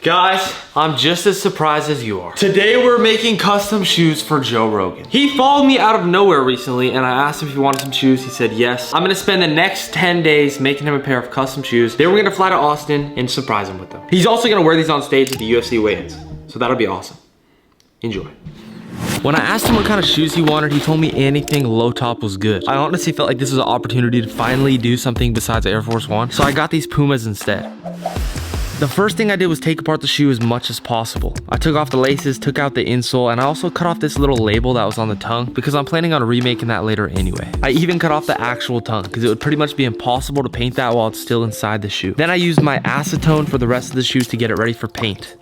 Guys, I'm just as surprised as you are. Today we're making custom shoes for Joe Rogan. He followed me out of nowhere recently and I asked him if he wanted some shoes. He said yes. I'm gonna spend the next 10 days making him a pair of custom shoes. Then we're gonna fly to Austin and surprise him with them. He's also gonna wear these on stage at the UFC weigh-ins. So that'll be awesome. Enjoy. When I asked him what kind of shoes he wanted, he told me anything low top was good. I honestly felt like this was an opportunity to finally do something besides Air Force One. So I got these Pumas instead. The first thing I did was take apart the shoe as much as possible. I took off the laces, took out the insole, and I also cut off this little label that was on the tongue because I'm planning on remaking that later anyway. I even cut off the actual tongue because it would pretty much be impossible to paint that while it's still inside the shoe. Then I used my acetone for the rest of the shoes to get it ready for paint.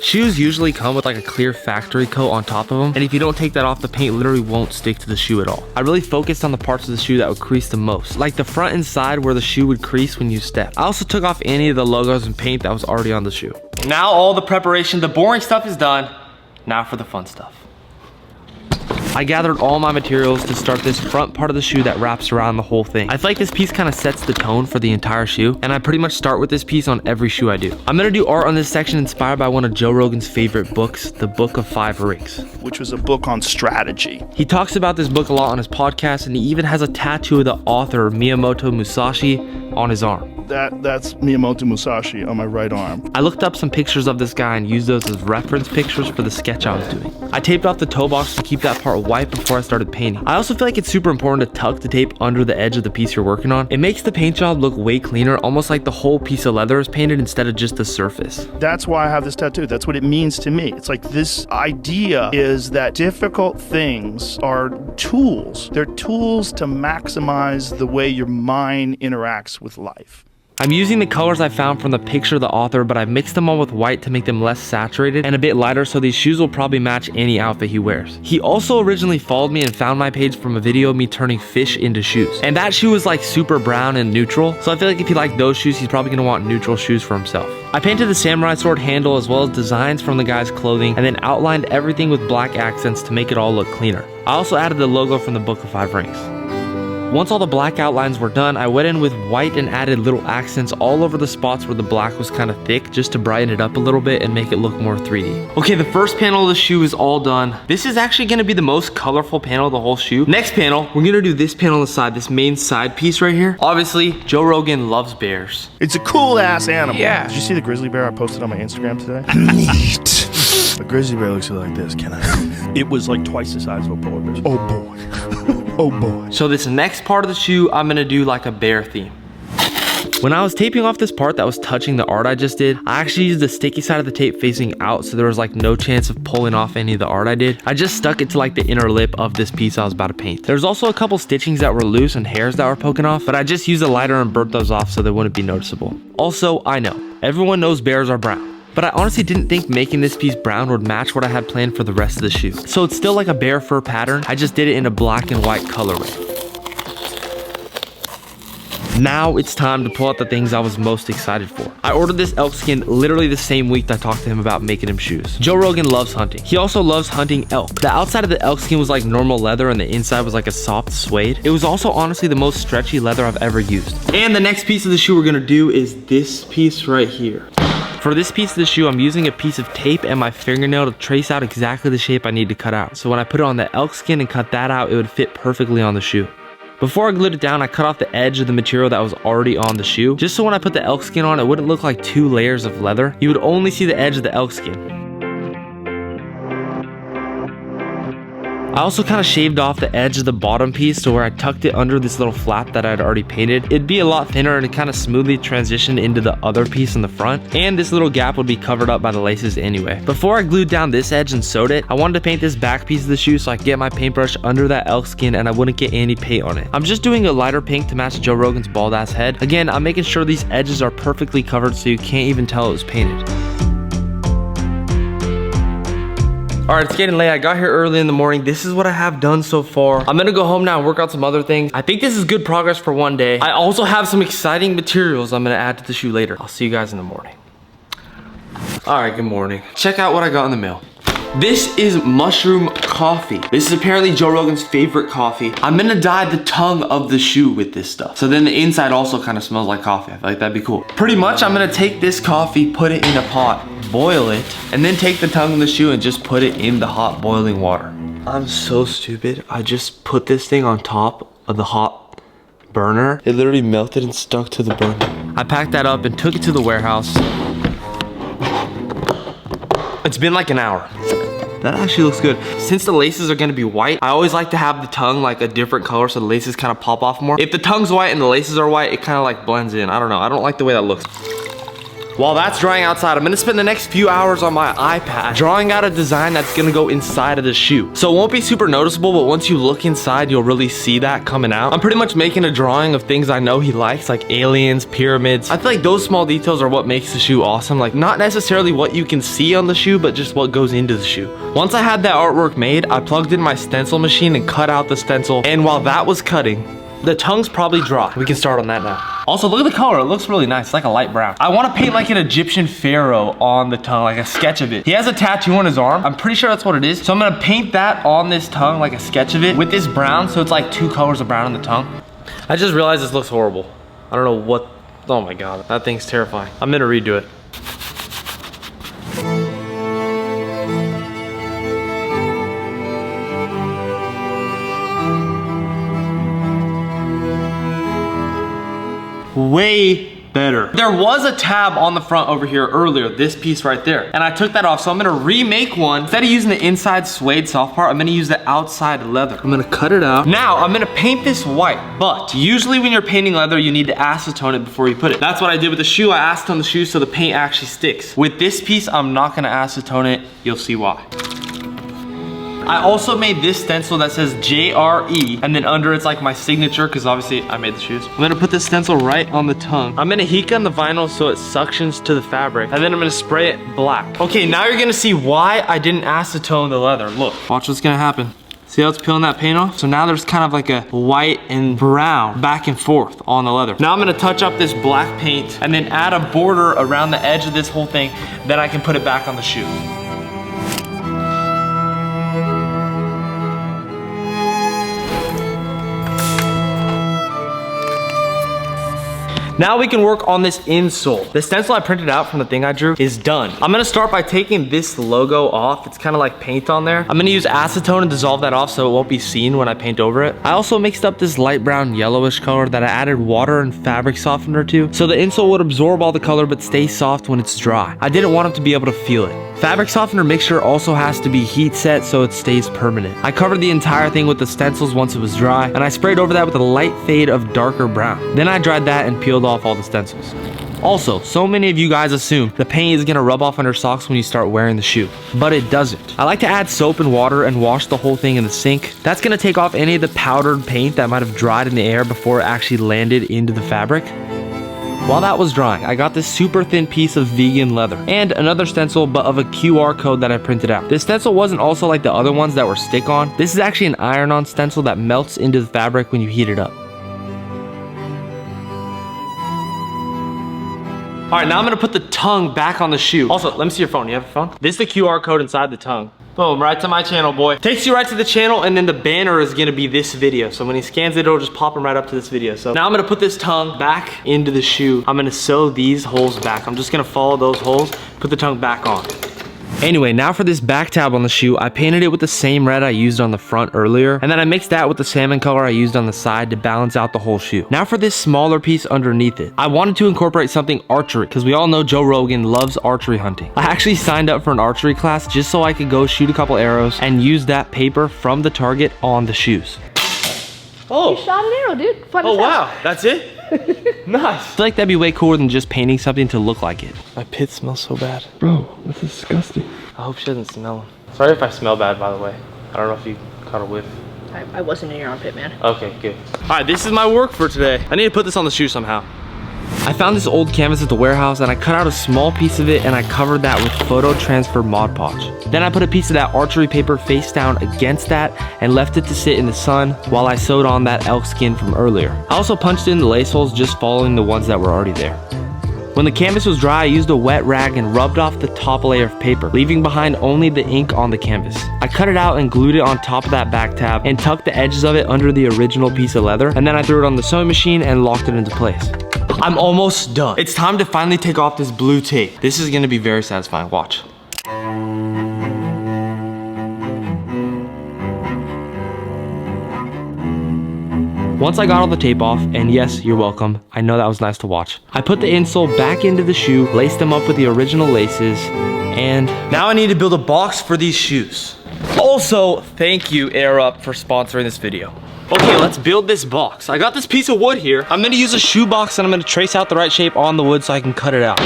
Shoes usually come with like a clear factory coat on top of them, and if you don't take that off, the paint literally won't stick to the shoe at all. I really focused on the parts of the shoe that would crease the most, like the front and side where the shoe would crease when you step. I also took off any of the logos and paint that was already on the shoe. Now all the preparation, the boring stuff is done. Now for the fun stuff. I gathered all my materials to start this front part of the shoe that wraps around the whole thing. I feel like this piece kind of sets the tone for the entire shoe, and I pretty much start with this piece on every shoe I do. I'm gonna do art on this section inspired by one of Joe Rogan's favorite books, The Book of Five Rings, which was a book on strategy. He talks about this book a lot on his podcast, and he even has a tattoo of the author Miyamoto Musashi on his arm. That's Miyamoto Musashi on my right arm. I looked up some pictures of this guy and used those as reference pictures for the sketch I was doing. I taped off the toe box to keep that part white before I started painting. I also feel like it's super important to tuck the tape under the edge of the piece you're working on. It makes the paint job look way cleaner, almost like the whole piece of leather is painted instead of just the surface. That's why I have this tattoo. That's what it means to me. It's like this idea is that difficult things are tools. They're tools to maximize the way your mind interacts with life. I'm using the colors I found from the picture of the author, but I've mixed them all with white to make them less saturated and a bit lighter, so these shoes will probably match any outfit he wears. He also originally followed me and found my page from a video of me turning fish into shoes. And that shoe was like super brown and neutral, so I feel like if you like those shoes, he's probably gonna want neutral shoes for himself. I painted the samurai sword handle as well as designs from the guy's clothing, and then outlined everything with black accents to make it all look cleaner. I also added the logo from the Book of Five Rings. Once all the black outlines were done, I went in with white and added little accents all over the spots where the black was kind of thick, just to brighten it up a little bit and make it look more 3D. Okay, the first panel of the shoe is all done. This is actually gonna be the most colorful panel of the whole shoe. Next panel, we're gonna do this panel on the side, this main side piece right here. Obviously, Joe Rogan loves bears. It's a cool ass animal. Yeah. Did you see the grizzly bear I posted on my Instagram today? Neat. A grizzly bear looks like this, can I? It was like twice the size of a polar bear. Oh boy. Oh boy. So this next part of the shoe, I'm gonna do like a bear theme. When I was taping off this part that was touching the art I just did, I actually used the sticky side of the tape facing out, so there was like no chance of pulling off any of the art I did. I just stuck it to like the inner lip of this piece I was about to paint. There's also a couple stitchings that were loose and hairs that were poking off, but I just used a lighter and burnt those off so they wouldn't be noticeable. Also, I know, everyone knows bears are brown, but I honestly didn't think making this piece brown would match what I had planned for the rest of the shoe. So it's still like a bear fur pattern, I just did it in a black and white colorway. Now it's time to pull out the things I was most excited for. I ordered this elk skin literally the same week that I talked to him about making him shoes. Joe Rogan loves hunting. He also loves hunting elk. The outside of the elk skin was like normal leather and the inside was like a soft suede. It was also honestly the most stretchy leather I've ever used. And the next piece of the shoe we're gonna do is this piece right here. For this piece of the shoe, I'm using a piece of tape and my fingernail to trace out exactly the shape I need to cut out. So when I put it on the elk skin and cut that out, it would fit perfectly on the shoe. Before I glued it down, I cut off the edge of the material that was already on the shoe, just so when I put the elk skin on, it wouldn't look like two layers of leather. You would only see the edge of the elk skin. I also kind of shaved off the edge of the bottom piece to where I tucked it under this little flap that I'd already painted. It'd be a lot thinner and it kind of smoothly transitioned into the other piece in the front, and this little gap would be covered up by the laces anyway. Before I glued down this edge and sewed it, I wanted to paint this back piece of the shoe so I could get my paintbrush under that elk skin and I wouldn't get any paint on it. I'm just doing a lighter pink to match Joe Rogan's bald ass head. Again, I'm making sure these edges are perfectly covered so you can't even tell it was painted. All right, it's getting late. I got here early in the morning. This is what I have done so far. I'm gonna go home now and work out some other things. I think this is good progress for one day. I also have some exciting materials I'm gonna add to the shoe later. I'll see you guys in the morning. All right, good morning. Check out what I got in the mail. This is mushroom coffee. This is apparently Joe Rogan's favorite coffee. I'm gonna dye the tongue of the shoe with this stuff. So then the inside also kind of smells like coffee. I feel like that'd be cool. Pretty much, I'm gonna take this coffee, put it in a pot, boil it, and then take the tongue of the shoe and just put it in the hot boiling water. I'm so stupid. I just put this thing on top of the hot burner. It literally melted and stuck to the burner. I packed that up and took it to the warehouse. It's been like an hour. That actually looks good. Since the laces are gonna be white, I always like to have the tongue like a different color so the laces kind of pop off more. If the tongue's white and the laces are white, it kind of like blends in. I don't know, I don't like the way that looks. While that's drying outside, I'm gonna spend the next few hours on my iPad drawing out a design that's gonna go inside of the shoe. So it won't be super noticeable, but once you look inside, you'll really see that coming out. I'm pretty much making a drawing of things I know he likes, like aliens, pyramids. I feel like those small details are what makes the shoe awesome. Like not necessarily what you can see on the shoe, but just what goes into the shoe. Once I had that artwork made, I plugged in my stencil machine and cut out the stencil. And while that was cutting, the tongue's probably dry. We can start on that now. Also, look at the color. It looks really nice. It's like a light brown. I want to paint like an Egyptian pharaoh on the tongue, like a sketch of it. He has a tattoo on his arm. I'm pretty sure that's what it is. So I'm going to paint that on this tongue, like a sketch of it with this brown. So it's like 2 colors of brown on the tongue. I just realized this looks horrible. I don't know what. Oh my God, that thing's terrifying. I'm going to redo it. Way better. There was a tab on the front over here earlier, this piece right there, and I took that off. So I'm gonna remake one. Instead of using the inside suede soft part, I'm gonna use the outside leather. I'm gonna cut it out. Now I'm gonna paint this white, but usually when you're painting leather, you need to acetone it before you put it. That's what I did with the shoe. I acetoned the shoe so the paint actually sticks. With this piece, I'm not gonna acetone it. You'll see why. I also made this stencil that says JRE, and then under it's like my signature, because obviously I made the shoes. I'm gonna put this stencil right on the tongue. I'm gonna heat gun the vinyl so it suctions to the fabric, and then I'm gonna spray it black. Okay, now you're gonna see why I didn't acetone the leather. Look, watch what's gonna happen. See how it's peeling that paint off? So now there's kind of like a white and brown back and forth on the leather. Now I'm gonna touch up this black paint and then add a border around the edge of this whole thing. Then I can put it back on the shoe. Now we can work on this insole. The stencil I printed out from the thing I drew is done. I'm gonna start by taking this logo off. It's kind of like paint on there. I'm gonna use acetone and dissolve that off so it won't be seen when I paint over it. I also mixed up this light brown yellowish color that I added water and fabric softener to, so the insole would absorb all the color but stay soft when it's dry. I didn't want it to be able to feel it. Fabric softener mixture also has to be heat set so it stays permanent. I covered the entire thing with the stencils once it was dry, and I sprayed over that with a light fade of darker brown. Then I dried that and peeled off all the stencils. Also, so many of you guys assume the paint is gonna rub off on your socks when you start wearing the shoe, but it doesn't. I like to add soap and water and wash the whole thing in the sink. That's gonna take off any of the powdered paint that might have dried in the air before it actually landed into the fabric. While that was drying, I got this super thin piece of vegan leather and another stencil, but of a QR code that I printed out. This stencil wasn't also like the other ones that were stick-on. This is actually an iron-on stencil that melts into the fabric when you heat it up. All right, now I'm gonna put the tongue back on the shoe. Also, let me see your phone. You have a phone? This is the QR code inside the tongue. Boom, right to my channel, boy. Takes you right to the channel, and then the banner is gonna be this video. So when he scans it, it'll just pop him right up to this video. So now I'm gonna put this tongue back into the shoe. I'm gonna sew these holes back. I'm just gonna follow those holes, put the tongue back on. Anyway, now for this back tab on the shoe, I painted it with the same red I used on the front earlier, and then I mixed that with the salmon color I used on the side to balance out the whole shoe. Now for this smaller piece underneath it, I wanted to incorporate something archery, because we all know Joe Rogan loves archery hunting. I actually signed up for an archery class just so I could go shoot a couple arrows and use that paper from the target on the shoes. Oh, you shot an arrow, dude. Fun oh as hell. wow, that's it? Nice. I feel like that'd be way cooler than just painting something to look like it. My pit smells so bad. Bro, this is disgusting. I hope she doesn't smell them. Sorry if I smell bad, by the way. I don't know if you caught a whiff. I wasn't in your armpit, man. Okay, good. All right, this is my work for today. I need to put this on the shoe somehow. I found this old canvas at the warehouse and I cut out a small piece of it and I covered that with photo transfer Mod Podge. Then I put a piece of that archery paper face down against that and left it to sit in the sun while I sewed on that elk skin from earlier. I also punched in the lace holes just following the ones that were already there. When the canvas was dry, I used a wet rag and rubbed off the top layer of paper, leaving behind only the ink on the canvas. I cut it out and glued it on top of that back tab and tucked the edges of it under the original piece of leather, and then I threw it on the sewing machine and locked it into place. I'm almost done. It's time to finally take off this blue tape. This is gonna be very satisfying, watch. Once I got all the tape off, and yes, you're welcome, I know that was nice to watch, I put the insole back into the shoe, laced them up with the original laces, and now I need to build a box for these shoes. Also, thank you Air Up for sponsoring this video. Okay, let's build this box. I got this piece of wood here. I'm gonna use a shoe box and I'm gonna trace out the right shape on the wood so I can cut it out.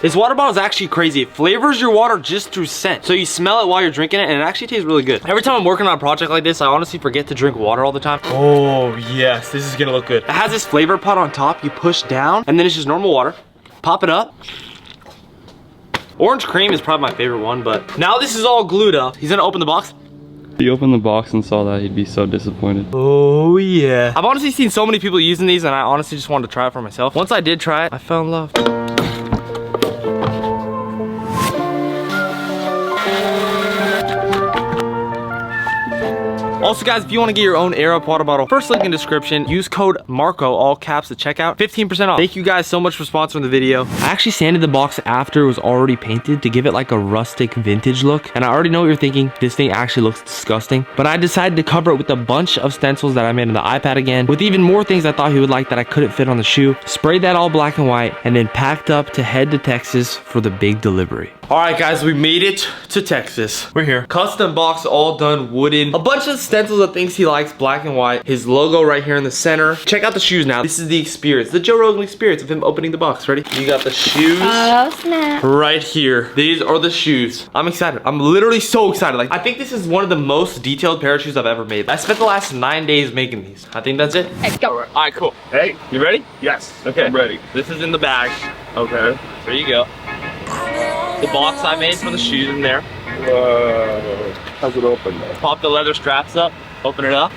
This water bottle is actually crazy. It flavors your water just through scent. So you smell it while you're drinking it and it actually tastes really good. Every time I'm working on a project like this, I honestly forget to drink water all the time. Oh yes, this is gonna look good. It has this flavor pot on top. You push down and then it's just normal water. Pop it up. Orange cream is probably my favorite one, but now this is all glued up. He's gonna open the box. If you opened the box and saw that, he'd be so disappointed. Oh yeah. I've honestly seen so many people using these and I honestly just wanted to try it for myself. Once I did try it, I fell in love. Also guys, if you want to get your own Air Up water bottle, first link in description, use code Marko, all caps at checkout, 15% off. Thank you guys so much for sponsoring the video. I actually sanded the box after it was already painted to give it like a rustic vintage look. And I already know what you're thinking, this thing actually looks disgusting. But I decided to cover it with a bunch of stencils that I made on the iPad again, with even more things I thought he would like that I couldn't fit on the shoe. Sprayed that all black and white, and then packed up to head to Texas for the big delivery. All right guys, we made it to Texas. We're here. Custom box, all done wooden. A bunch of stencils of things he likes, black and white. His logo right here in the center. Check out the shoes now. This is the experience, the Joe Rogan experience of him opening the box. Ready? You got the shoes. Oh snap. Right here. These are the shoes. I'm excited. I'm literally so excited. Like, I think this is one of the most detailed pair of shoes I've ever made. I spent the last 9 days making these. I think that's it. Let's go. All right, cool. Hey, you ready? Yes. Okay. I'm ready. This is in the bag. Okay. There you go. The box I made for the shoes in there. Whoa. How's it open though? Pop the leather straps up. Open it up.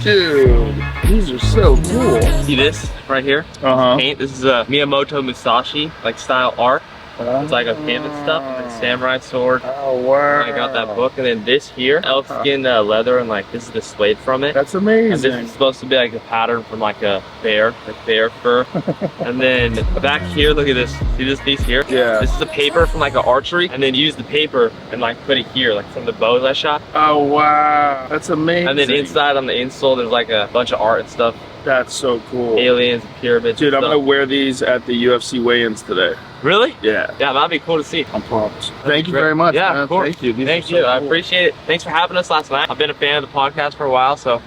Dude, these are so cool. See this right here? Uh-huh. Paint. This is a Miyamoto Musashi like style art. It's like a canvas stuff, like a samurai sword. Oh wow. I got that book, and then this here, elk skin leather, and like this is the suede from it. That's And amazing. this is supposed to be like a pattern from like a bear, like bear fur. And then back here, look at this. See this piece here? Yeah. This is the paper from like an archery, and then use the paper and like put it here, like from the bows I shot. Oh wow. That's amazing. And then inside on the insole, there's like a bunch of art and stuff. That's so cool. Aliens, and pyramids. Dude, and I'm stuff. gonna wear these at the UFC weigh-ins today. Really? Yeah. Yeah, that'd be cool to see. I'm pumped. Thank you very much. Yeah, man. of course. Thank you. These Thank are so you. I cool. appreciate it. Thanks for having us last night. I've been a fan of the podcast for a while, so.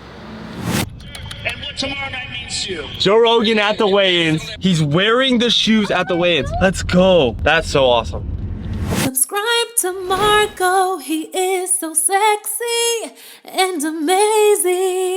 And what tomorrow night means to you. Joe Rogan at the weigh-ins. He's wearing the shoes at the weigh-ins. Let's go. That's so awesome. Subscribe to Marko, he is so sexy and amazing.